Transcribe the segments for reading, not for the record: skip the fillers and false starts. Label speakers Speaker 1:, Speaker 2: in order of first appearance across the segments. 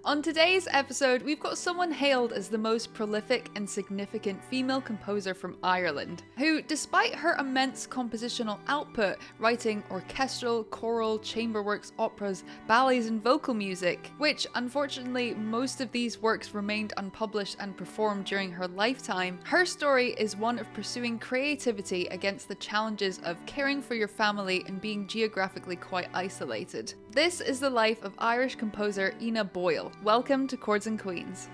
Speaker 1: On today's episode, we've got someone hailed as the most prolific and significant female composer from Ireland, who, despite her immense compositional output, writing orchestral, choral, chamber works, operas, ballets, and vocal music, which unfortunately most of these works remained unpublished and performed during her lifetime, her story is one of pursuing creativity against the challenges of caring for your family and being geographically quite isolated. This is the life of Irish composer Ina Boyle. Welcome to Chords and Queens.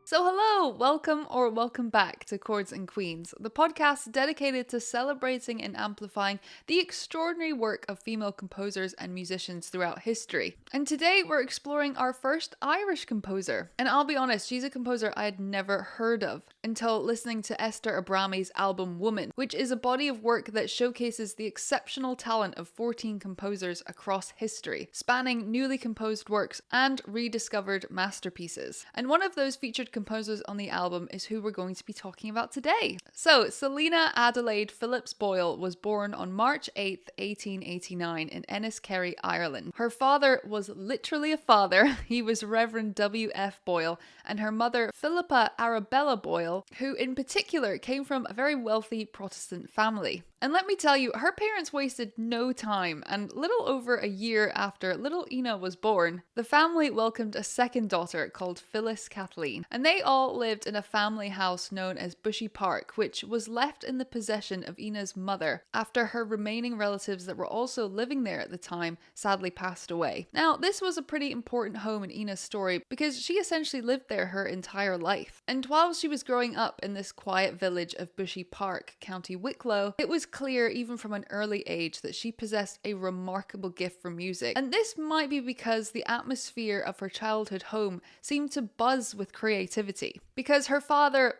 Speaker 1: So hello, welcome back to Chords and Queens, the podcast dedicated to celebrating and amplifying the extraordinary work of female composers and musicians throughout history. And today we're exploring our first Irish composer. And I'll be honest, she's a composer I had never heard of until listening to Esther Abrami's album Woman, which is a body of work that showcases the exceptional talent of 14 composers across history, spanning newly composed works and rediscovered masterpieces. And one of those featured composers on the album is who we're going to be talking about today. So, Selina Adelaide Phillips Boyle was born on March 8th, 1889 in Enniskerry, Ireland. Her father was literally a father. He was Reverend W.F. Boyle, and her mother, Philippa Arabella Boyle, who in particular came from a very wealthy Protestant family. And let me tell you, her parents wasted no time, and little over a year after little Ina was born, the family welcomed a second daughter called Phyllis Kathleen, and they all lived in a family house known as Bushy Park, which was left in the possession of Ina's mother after her remaining relatives that were also living there at the time sadly passed away. Now, this was a pretty important home in Ina's story because she essentially lived there her entire life. And while she was growing up in this quiet village of Bushy Park, County Wicklow, it was clear even from an early age that she possessed a remarkable gift for music. And this might be because the atmosphere of her childhood home seemed to buzz with creativity. Because her father,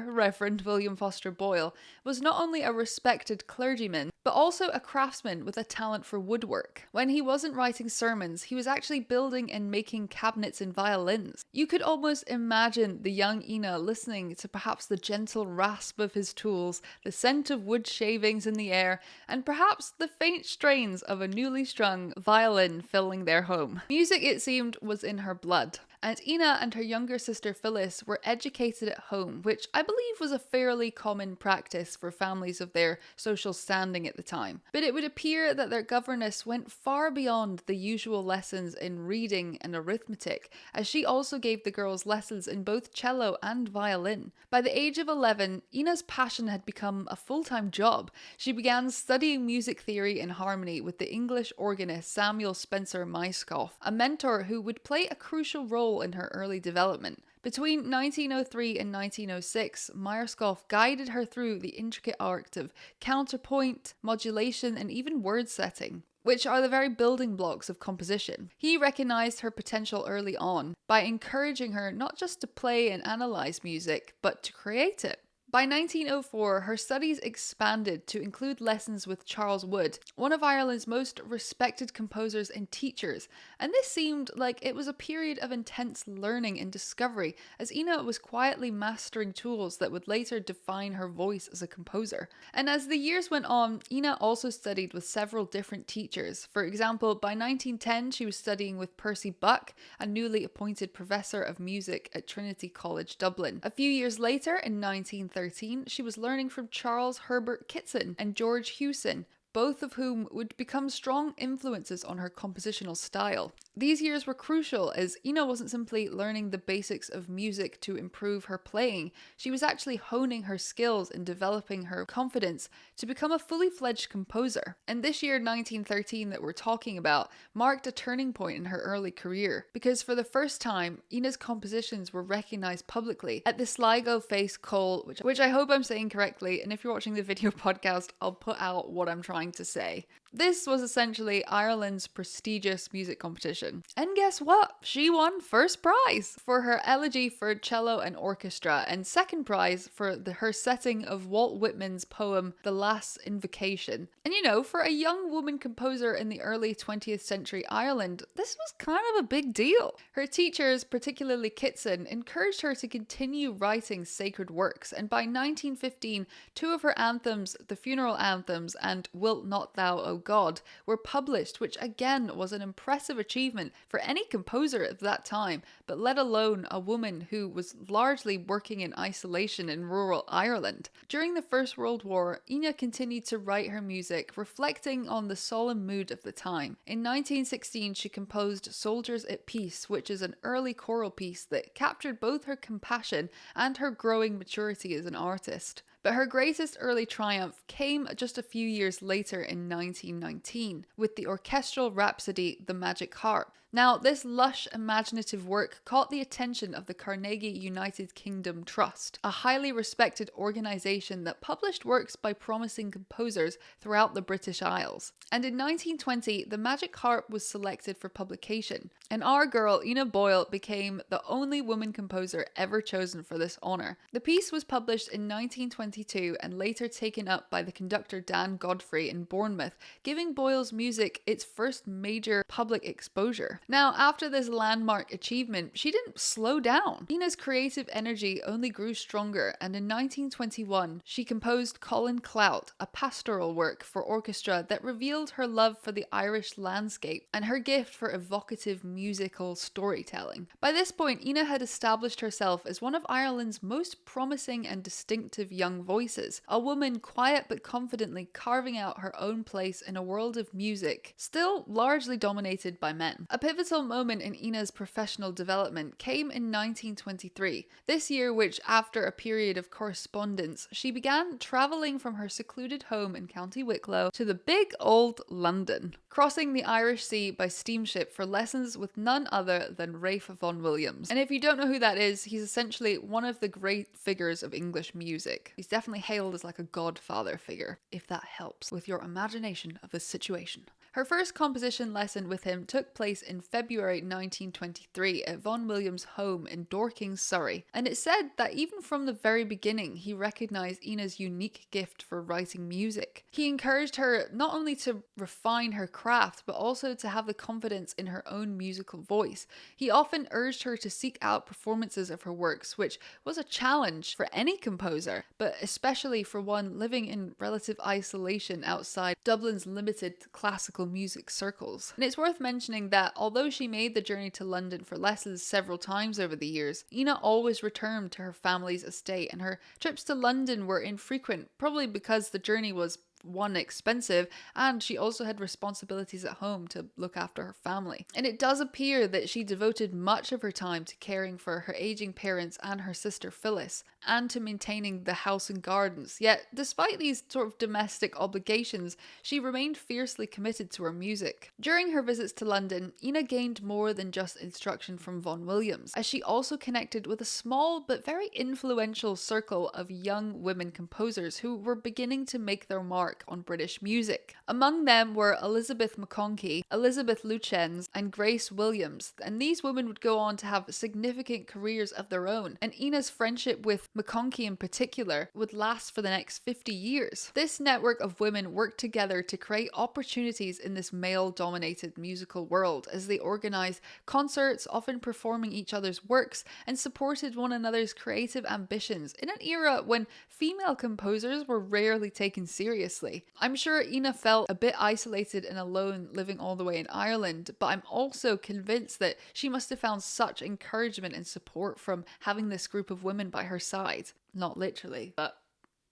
Speaker 1: Reverend William Foster Boyle, was not only a respected clergyman, but also a craftsman with a talent for woodwork. When he wasn't writing sermons, he was actually building and making cabinets and violins. You could almost imagine the young Ina listening to perhaps the gentle rasp of his tools, the scent of wood shavings in the air, and perhaps the faint strains of a newly strung violin filling their home. Music, it seemed, was in her blood. And Ina and her younger sister Phyllis were educated at home, which I believe was a fairly common practice for families of their social standing at the time. But it would appear that their governess went far beyond the usual lessons in reading and arithmetic, as she also gave the girls lessons in both cello and violin. By the age of 11, Ina's passion had become a full-time job. She began studying music theory and harmony with the English organist Samuel Spencer Myskoff, a mentor who would play a crucial role in her early development. Between 1903 and 1906, Myskoff guided her through the intricate art of counterpoint, modulation, and even word setting, which are the very building blocks of composition. He recognized her potential early on by encouraging her not just to play and analyze music, but to create it. By 1904, her studies expanded to include lessons with Charles Wood, one of Ireland's most respected composers and teachers, and this seemed like it was a period of intense learning and discovery as Ina was quietly mastering tools that would later define her voice as a composer. And as the years went on, Ina also studied with several different teachers. For example, by 1910, she was studying with Percy Buck, a newly appointed professor of music at Trinity College, Dublin. A few years later, in 1913, she was learning from Charles Herbert Kitson and George Hewson, both of whom would become strong influences on her compositional style. These years were crucial as Ina wasn't simply learning the basics of music to improve her playing, she was actually honing her skills and developing her confidence to become a fully fledged composer. And this year, 1913, that we're talking about, marked a turning point in her early career, because for the first time, Ina's compositions were recognized publicly at the Sligo Face Call, which I hope I'm saying correctly, and if you're watching the video podcast, I'll put out what I'm trying to say. This was essentially Ireland's prestigious music competition. And guess what? She won first prize for her Elegy for cello and orchestra, and second prize for her setting of Walt Whitman's poem The Last Invocation. And for a young woman composer in the early 20th century Ireland, this was kind of a big deal. Her teachers, particularly Kitson, encouraged her to continue writing sacred works, and by 1915, two of her anthems, the funeral anthems and Wilt Not Thou, O God, were published, which again was an impressive achievement for any composer at that time, but let alone a woman who was largely working in isolation in rural Ireland. During the First World War, Ina continued to write her music, reflecting on the solemn mood of the time. In 1916, she composed Soldiers at Peace, which is an early choral piece that captured both her compassion and her growing maturity as an artist. But her greatest early triumph came just a few years later in 1919 with the orchestral rhapsody The Magic Harp. Now, this lush, imaginative work caught the attention of the Carnegie United Kingdom Trust, a highly respected organisation that published works by promising composers throughout the British Isles. And in 1920, The Magic Harp was selected for publication, and our girl Ina Boyle became the only woman composer ever chosen for this honour. The piece was published in 1922 and later taken up by the conductor Dan Godfrey in Bournemouth, giving Boyle's music its first major public exposure. Now, after this landmark achievement, she didn't slow down. Ina's creative energy only grew stronger, and in 1921, she composed Colin Clout, a pastoral work for orchestra that revealed her love for the Irish landscape and her gift for evocative musical storytelling. By this point, Ina had established herself as one of Ireland's most promising and distinctive young voices, a woman quiet but confidently carving out her own place in a world of music, still largely dominated by men. A pivotal moment in Ina's professional development came in 1923, this year which, after a period of correspondence, she began travelling from her secluded home in County Wicklow to the big old London, crossing the Irish Sea by steamship for lessons with none other than Ralph Vaughan Williams. And if you don't know who that is, he's essentially one of the great figures of English music. He's definitely hailed as like a godfather figure, if that helps with your imagination of the situation. Her first composition lesson with him took place in February 1923 at Vaughan Williams' home in Dorking, Surrey, and it's said that even from the very beginning he recognised Ina's unique gift for writing music. He encouraged her not only to refine her craft but also to have the confidence in her own musical voice. He often urged her to seek out performances of her works, which was a challenge for any composer, but especially for one living in relative isolation outside Dublin's limited classical music circles. And it's worth mentioning that although she made the journey to London for lessons several times over the years, Ina always returned to her family's estate, and her trips to London were infrequent, probably because the journey was one, expensive, and she also had responsibilities at home to look after her family. And it does appear that she devoted much of her time to caring for her aging parents and her sister Phyllis, and to maintaining the house and gardens. Yet, despite these sort of domestic obligations, she remained fiercely committed to her music. During her visits to London, Ina gained more than just instruction from Vaughan Williams, as she also connected with a small but very influential circle of young women composers who were beginning to make their mark on British music. Among them were Elizabeth McConkie, Elizabeth Lucens, and Grace Williams, and these women would go on to have significant careers of their own, and Ina's friendship with McConkie in particular would last for the next 50 years. This network of women worked together to create opportunities in this male-dominated musical world, as they organised concerts, often performing each other's works, and supported one another's creative ambitions in an era when female composers were rarely taken seriously. I'm sure Ina felt a bit isolated and alone living all the way in Ireland, but I'm also convinced that she must have found such encouragement and support from having this group of women by her side. Not literally, but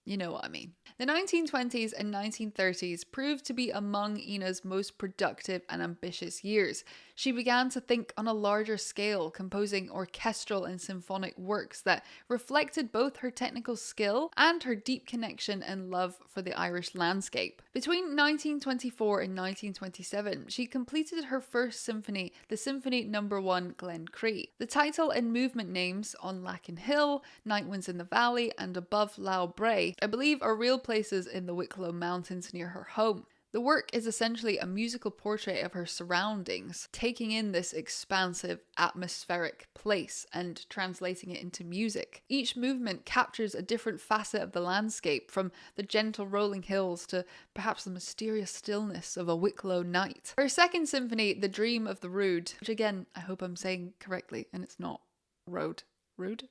Speaker 1: you know what I mean. The 1920s and 1930s proved to be among Ina's most productive and ambitious years. She began to think on a larger scale, composing orchestral and symphonic works that reflected both her technical skill and her deep connection and love for the Irish landscape. Between 1924 and 1927, she completed her first symphony, the Symphony No. 1 Glencree. The title and movement names, On Lacken Hill, Night Winds in the Valley, and Above Lough Bray, I believe are real places in the Wicklow Mountains near her home. The work is essentially a musical portrait of her surroundings, taking in this expansive, atmospheric place and translating it into music. Each movement captures a different facet of the landscape, from the gentle rolling hills to perhaps the mysterious stillness of a Wicklow night. Her second symphony, The Dream of the Rood, which again, I hope I'm saying correctly and it's not road. Rude?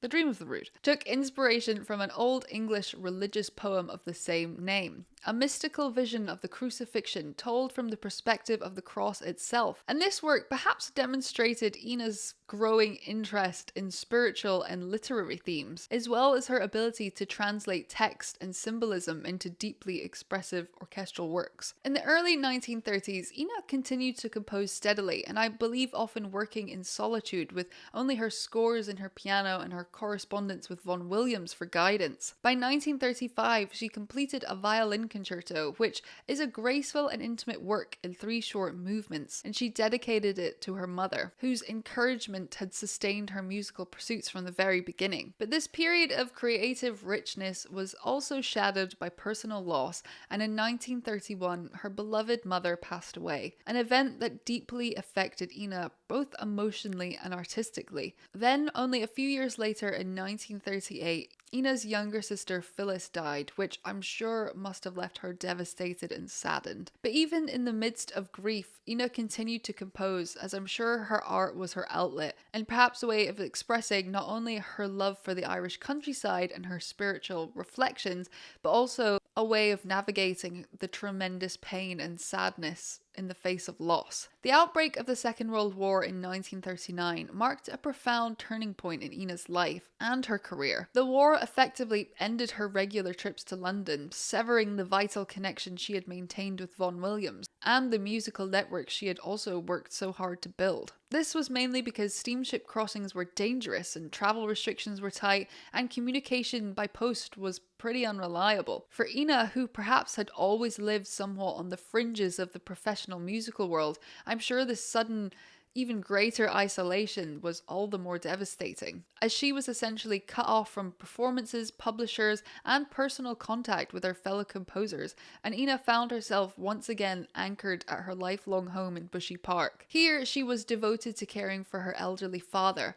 Speaker 1: The Dream of the Rood, took inspiration from an Old English religious poem of the same name, a mystical vision of the crucifixion told from the perspective of the cross itself. And this work perhaps demonstrated Ina's growing interest in spiritual and literary themes, as well as her ability to translate text and symbolism into deeply expressive orchestral works. In the early 1930s, Ina continued to compose steadily, and I believe often working in solitude with only her scores and her piano and her correspondence with Vaughan Williams for guidance. By 1935, she completed a violin concerto, which is a graceful and intimate work in 3 short movements, and she dedicated it to her mother, whose encouragement had sustained her musical pursuits from the very beginning. But this period of creative richness was also shadowed by personal loss, and in 1931, her beloved mother passed away, an event that deeply affected Ina both emotionally and artistically. Then, only a few years later in 1938, Ina's younger sister Phyllis died, which I'm sure must have left her devastated and saddened. But even in the midst of grief, Ina continued to compose, as I'm sure her art was her outlet, and perhaps a way of expressing not only her love for the Irish countryside and her spiritual reflections, but also a way of navigating the tremendous pain and sadness in the face of loss. The outbreak of the Second World War in 1939 marked a profound turning point in Ina's life and her career. The war effectively ended her regular trips to London, severing the vital connection she had maintained with Vaughan Williams and the musical network she had also worked so hard to build. This was mainly because steamship crossings were dangerous and travel restrictions were tight, and communication by post was pretty unreliable. For Ina, who perhaps had always lived somewhat on the fringes of the professional musical world, I'm sure this sudden, even greater isolation was all the more devastating, as she was essentially cut off from performances, publishers, and personal contact with her fellow composers, and Ina found herself once again anchored at her lifelong home in Bushy Park. Here, she was devoted to caring for her elderly father,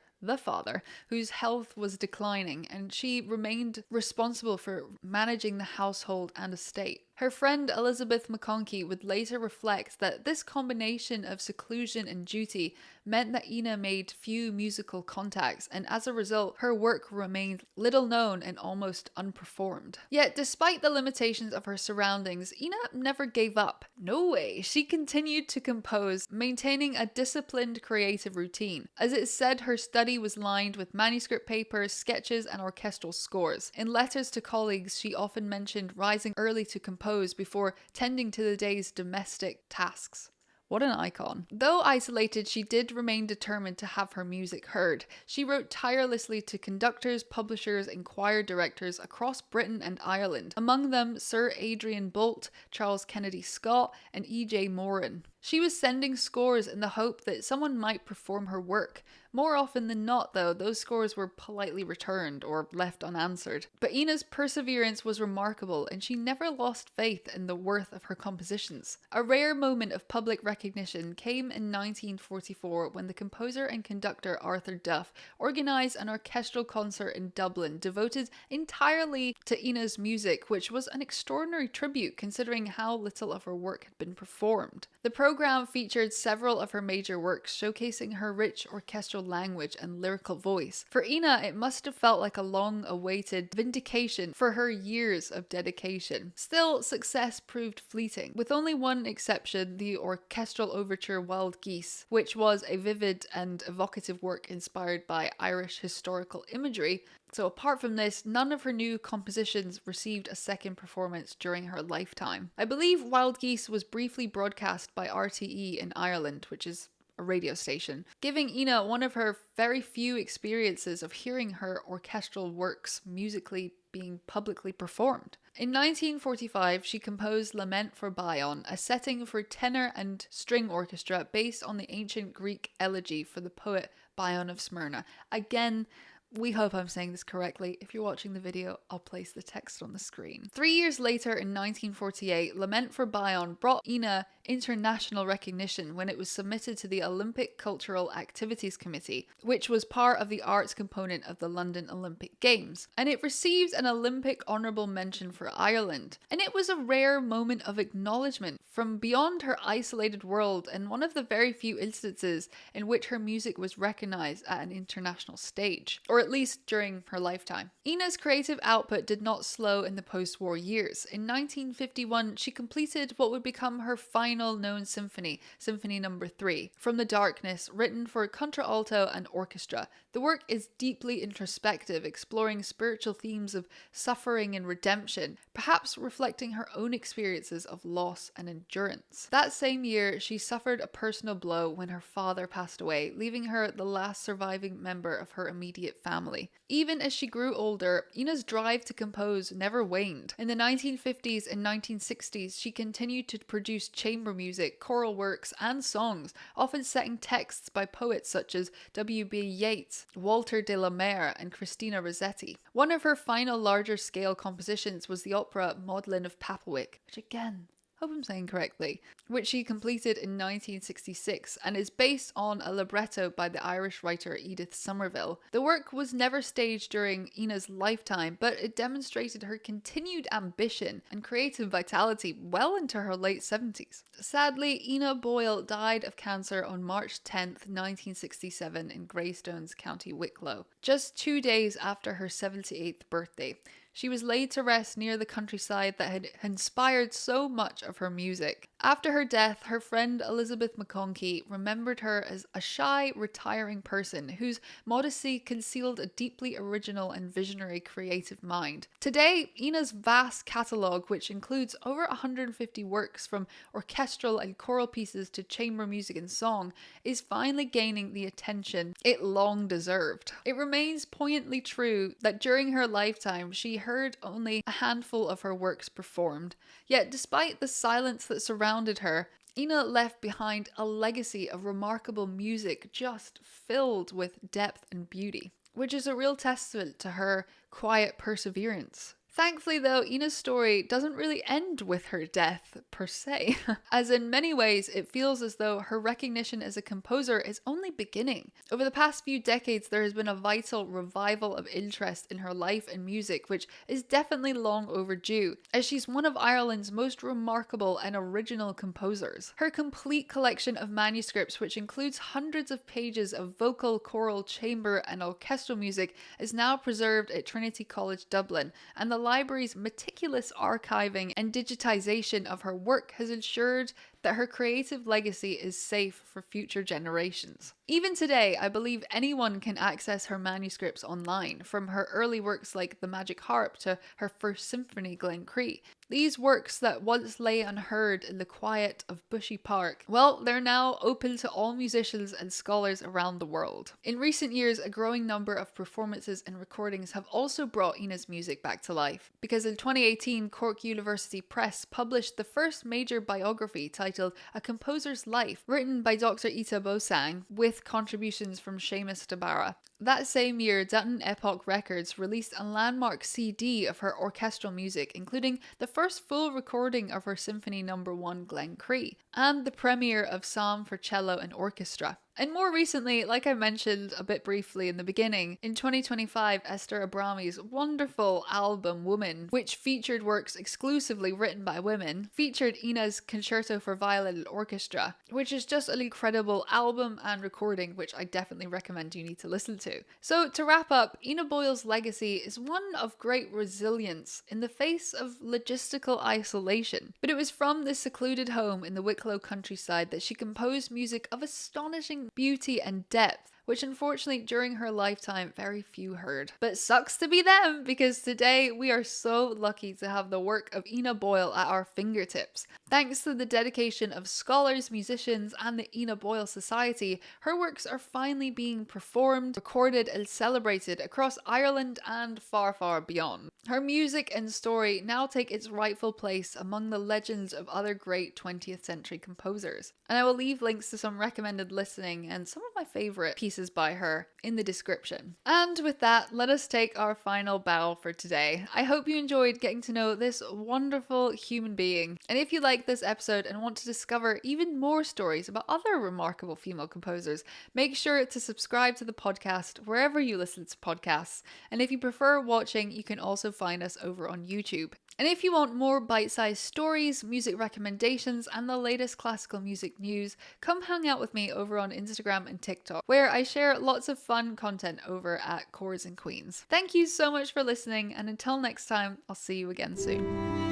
Speaker 1: whose health was declining, and she remained responsible for managing the household and estate. Her friend Elizabeth McConkie would later reflect that this combination of seclusion and duty meant that Ina made few musical contacts, and as a result, her work remained little known and almost unperformed. Yet, despite the limitations of her surroundings, Ina never gave up. No way! She continued to compose, maintaining a disciplined creative routine. As it said, her study was lined with manuscript papers, sketches, and orchestral scores. In letters to colleagues, she often mentioned rising early to compose before tending to the day's domestic tasks. What an icon. Though isolated, she did remain determined to have her music heard. She wrote tirelessly to conductors, publishers, and choir directors across Britain and Ireland, among them Sir Adrian Boult, Charles Kennedy Scott, and E.J. Moran. She was sending scores in the hope that someone might perform her work. More often than not, though, those scores were politely returned or left unanswered. But Ina's perseverance was remarkable, and she never lost faith in the worth of her compositions. A rare moment of public recognition came in 1944 when the composer and conductor Arthur Duff organised an orchestral concert in Dublin devoted entirely to Ina's music, which was an extraordinary tribute considering how little of her work had been performed. The program featured several of her major works, showcasing her rich orchestral language and lyrical voice. For Ina, it must have felt like a long-awaited vindication for her years of dedication. Still, success proved fleeting, with only one exception, the orchestral overture Wild Geese, which was a vivid and evocative work inspired by Irish historical imagery. So apart from this, none of her new compositions received a second performance during her lifetime. I believe Wild Geese was briefly broadcast by RTE in Ireland, which is a radio station, giving Ina one of her very few experiences of hearing her orchestral works musically being publicly performed. In 1945, she composed Lament for Bion, a setting for tenor and string orchestra based on the ancient Greek Elegy for the poet Bion of Smyrna. Again, We hope I'm saying this correctly. If you're watching the video, I'll place the text on the screen. 3 years later, in 1948, Lament for Bion brought Ina international recognition when it was submitted to the Olympic Cultural Activities Committee, which was part of the arts component of the London Olympic Games. And it received an Olympic honourable mention for Ireland. And it was a rare moment of acknowledgement from beyond her isolated world, and one of the very few instances in which her music was recognised at an international stage, or at least during her lifetime. Ina's creative output did not slow in the post-war years. In 1951, she completed what would become her final known symphony, Symphony No. 3, From the Darkness, written for contralto and orchestra. The work is deeply introspective, exploring spiritual themes of suffering and redemption, perhaps reflecting her own experiences of loss and endurance. That same year, she suffered a personal blow when her father passed away, leaving her the last surviving member of her immediate family. Even as she grew older, Ina's drive to compose never waned. In the 1950s and 1960s, she continued to produce chamber music, choral works, and songs, often setting texts by poets such as W.B. Yeats, Walter de la Mare, and Christina Rossetti. One of her final larger-scale compositions was the opera Maudlin of Paplewick, which again, hope I'm saying correctly, which she completed in 1966 and is based on a libretto by the Irish writer Edith Somerville. The work was never staged during Ina's lifetime, but it demonstrated her continued ambition and creative vitality well into her late 70s. Sadly, Ina Boyle died of cancer on March 10th, 1967 in Greystones, County Wicklow, just 2 days after her 78th birthday. She was laid to rest near the countryside that had inspired so much of her music. After her death, her friend Elizabeth McConkie remembered her as a shy, retiring person whose modesty concealed a deeply original and visionary creative mind. Today, Ina's vast catalogue, which includes over 150 works from orchestral and choral pieces to chamber music and song, is finally gaining the attention it long deserved. It remains poignantly true that during her lifetime, she heard only a handful of her works performed. Yet despite the silence that surrounded her, Ina left behind a legacy of remarkable music just filled with depth and beauty, which is a real testament to her quiet perseverance. Thankfully though, Ina's story doesn't really end with her death per se, as in many ways it feels as though her recognition as a composer is only beginning. Over the past few decades there has been a vital revival of interest in her life and music, which is definitely long overdue, as she's one of Ireland's most remarkable and original composers. Her complete collection of manuscripts, which includes hundreds of pages of vocal, choral, chamber and orchestral music, is now preserved at Trinity College Dublin, and the library's meticulous archiving and digitization of her work has ensured that her creative legacy is safe for future generations. Even today, I believe anyone can access her manuscripts online, from her early works like the Magic Harp to her first symphony, Glencree. These works that once lay unheard in the quiet of Bushy Park, well, they're now open to all musicians and scholars around the world. In recent years, a growing number of performances and recordings have also brought Ina's music back to life, because in 2018, Cork University Press published the first major biography titled A Composer's Life, written by Dr. Ita Bosang, with contributions from Seamus Dabara. That same year, Downton Epoch Records released a landmark CD of her orchestral music, including the first full recording of her Symphony No. 1 Glencree, and the premiere of Psalm for Cello and Orchestra. And more recently, like I mentioned a bit briefly in the beginning, in 2025, Esther Abrami's wonderful album Woman, which featured works exclusively written by women, featured Ina's Concerto for Violin and Orchestra, which is just an incredible album and recording which I definitely recommend you need to listen to. So to wrap up, Ina Boyle's legacy is one of great resilience in the face of logistical isolation. But it was from this secluded home in the Wicklow countryside that she composed music of astonishing beauty and depth, which unfortunately during her lifetime very few heard. But sucks to be them, because today we are so lucky to have the work of Ina Boyle at our fingertips. Thanks to the dedication of scholars, musicians, and the Ina Boyle Society, her works are finally being performed, recorded, and celebrated across Ireland and far, far beyond. Her music and story now take its rightful place among the legends of other great 20th century composers. And I will leave links to some recommended listening and some of my favourite pieces voices by her in the description. And with that, let us take our final bow for today. I hope you enjoyed getting to know this wonderful human being. And if you like this episode and want to discover even more stories about other remarkable female composers, make sure to subscribe to the podcast wherever you listen to podcasts. And if you prefer watching, you can also find us over on YouTube. And if you want more bite-sized stories, music recommendations, and the latest classical music news, come hang out with me over on Instagram and TikTok, where I share lots of fun content over at Chords and Queens. Thank you so much for listening, and until next time, I'll see you again soon.